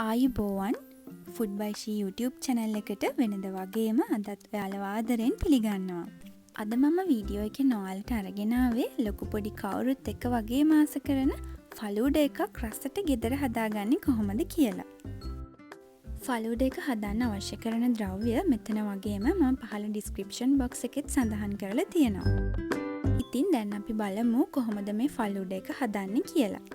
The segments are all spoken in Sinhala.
ආයුබෝවන් ෆුඩ් බයි ෂී YouTube channel එකට වෙනද වගේම අදත් ඔයාලව ආදරෙන් පිළිගන්නවා. අද මම වීඩියෝ එකේ ඔයාලට අරගෙන ආවේ ලොකු පොඩි කවුරුත් එක්ක වගේම ආස කරන ෆලූඩා එකක් රසට ගෙදර හදාගන්නේ කොහොමද කියලා. ෆලූඩා එක හදන්න අවශ්‍ය කරන ද්‍රව්‍ය මෙතන වගේම මම පහළ description box එකෙත් සඳහන් කරලා තියෙනවා. ඉතින් දැන් අපි බලමු කොහොමද මේ ෆලූඩා එක හදන්නේ කියලා.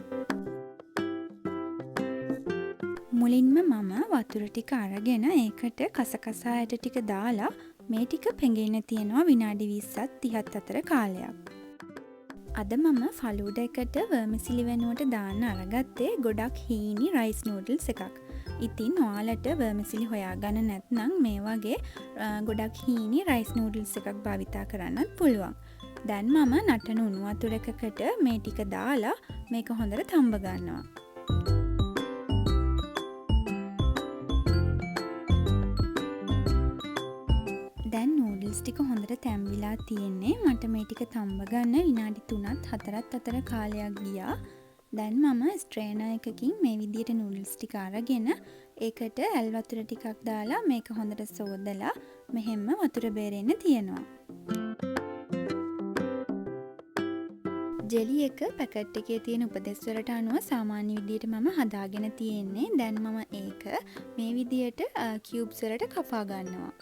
මුලින්ම මම වතුර ටික අරගෙන ඒකට කසකසා ඇට ටික දාලා මේ ටික පෙඟෙන්න තියනවා විනාඩි 20ත් 30ත් අතර කාලයක්. අද මම ෆලූඩා එකට vermicelli වෙනුවට දාන්න අරගත්තේ ගොඩක් හීනි rice noodles එකක්. ඉතින් ඔයාලට vermicelli හොයාගන්න නැත්නම් මේ වගේ ගොඩක් හීනි rice noodles එකක් භාවිතා කරන්නත් පුළුවන්. දැන් මම නටන උණු වතුර එකකට මේ ටික දාලා මේක හොඳට තඹ ගන්නවා. දැන් නූඩල්ස් ටික හොඳට තැම්බිලා තියෙන්නේ. මට මේ ටික තඹ ගන්න විනාඩි 3ත් 4ත් අතර කාලයක් ගියා. දැන් මම ස්ට්‍රේනර් එකකින් මේ විදියට නූඩල්ස් ටික අරගෙන ඒකට ඇල් වතුර ටිකක් දාලා මේක හොඳට සෝදලා මෙහෙම වතුර බේරෙන්න තියනවා. ජෙලි එක පැකට් එකේ තියෙන උපදෙස් වලට අනුව සාමාන්‍ය විදියට මම හදාගෙන තියෙන්නේ. දැන් මම ඒක මේ විදියට කියුබ්ස් වලට කපා ගන්නවා.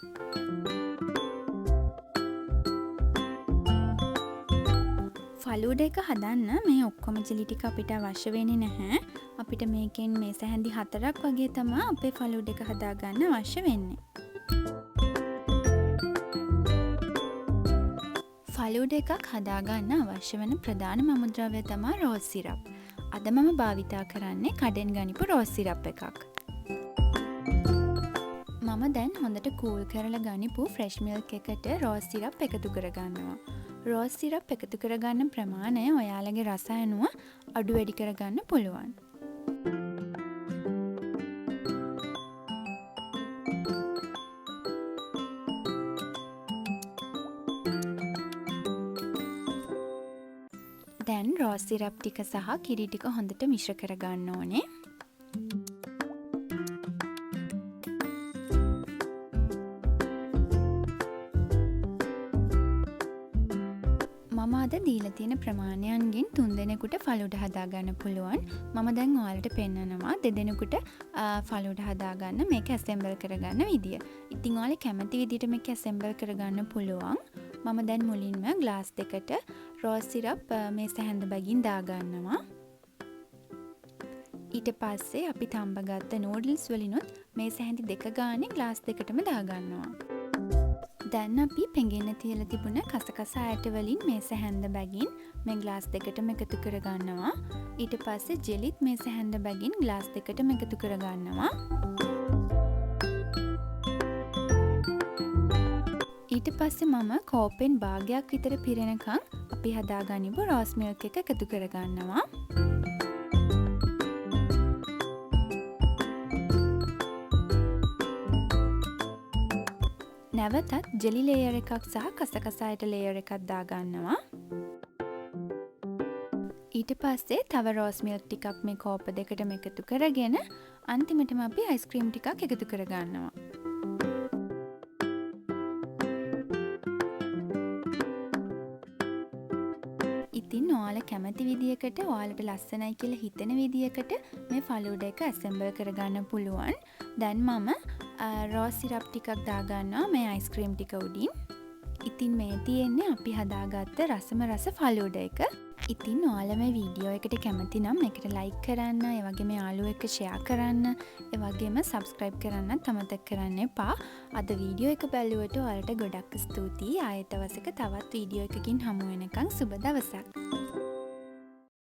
ෆලූඩා එක හදන්න මේ ඔක්කොම ජෙලි ටික අපිට අවශ්‍ය වෙන්නේ නැහැ. අපිට මේකෙන් මේ සැහැඳි 4ක් වගේ තමයි අපේ ෆලූඩා එක හදාගන්න අවශ්‍ය වෙන්නේ. ෆලූඩා එකක් හදාගන්න අවශ්‍ය වෙන ප්‍රධානම අමුද්‍රව්‍ය තමයි රෝස් සිරප්. අද මම භාවිතා කරන්නේ කඩෙන් ගනිපු රෝස් සිරප් එකක්. මම දැන් හොඳට කූල් කරලා ගනිපු ෆ්‍රෙෂ් මිල්ක් එකට රෝස් සිරප් එකතු කරගන්නවා. රෝස් සිරප් එකතු කරගන්න ප්‍රමාණය ඔයාලගේ රස අනුව අඩු වැඩි කරගන්න පුළුවන්. දැන් රෝස් සිරප් ටික සහ කිරි ටික හොඳට මිශ්‍ර කරගන්න ඕනේ. මම අද දීලා තියෙන ප්‍රමාණයන්ගෙන් 3 දෙනෙකුට ෆලූඩා හදාගන්න පුළුවන්. මම දැන් ඔයාලට පෙන්නනවා 2 දෙනෙකුට ෆලූඩා හදාගන්න මේක ඇසෙම්බල් කරගන්න විදිය. ඉතින් ඔයාලා කැමති විදියට මේක ඇසෙම්බල් කරගන්න පුළුවන්. මම දැන් මුලින්ම ග්ලාස් දෙකට රෝස් සිරප් මේ සැහැඳ බැගින් දාගන්නවා. ඊට පස්සේ අපි තඹගත්ත නූඩල්ස් වලිනුත් මේ සැහැඳි දෙක ගානේ ග්ලාස් දෙකටම දාගන්නවා. දැන් අපි පෙඟෙන්න තියලා තිබුණ කසකසා ඇට වලින් මේ සැහැඳ බැගින් මේ ග්ලාස් දෙකටම එකතු කරගන්නවා. ඊට පස්සේ ජෙලිත් මේ සැහැඳ බැගින් ග්ලාස් දෙකටම එකතු කරගන්නවා. ඊට පස්සේ මම කෝපෙන් භාගයක් විතර පිරෙනකන් අපි හදාගනිමු රෝස් මිල්ක් එක එකතු කරගන්නවා. නැවතත් ජෙලි ලේයර් එකක් සහ කසකසා ඇට ලේයර් එකක් දාගන්නවා. ඊට පස්සේ තව රෝස් මිල්ක් ටිකක් මේ කෝප දෙකටම එකතු කරගෙන අන්තිමටම අපි අයිස්ක්‍රීම් ටිකක් එකතු කරගන්නවා. ඉතින් ඔයාලා කැමති විදියකට ඔයාලට ලස්සනයි කියලා හිතෙන විදියකට මේ ෆලූඩා එක ඇසෙම්බල් කරගන්න පුළුවන්. දැන් මම රෝස් සිරප් ටිකක් දාගන්නවා මේ අයිස්ක්‍රීම් ටික උඩින්. ඉතින් මේ තියෙන්නේ අපි හදාගත්ත රසම රස ෆලූඩා එක. ඉතින් ඔයාලා මේ වීඩියෝ එකට කැමති නම් මේකට ලයික් කරන්න, ඒ වගේම යාළුවෝ එක්ක ෂෙයා කරන්න, ඒ වගේම සබ්ස්ක්‍රයිබ් කරන්නත් අමතක කරන්න එපා. අද වීඩියෝ එක බැලුවට ඔයාලට ගොඩක් ස්තුතියි. ආයෙත් දවසක තවත් වීඩියෝ එකකින් හමු වෙනකන් සුබ දවසක්.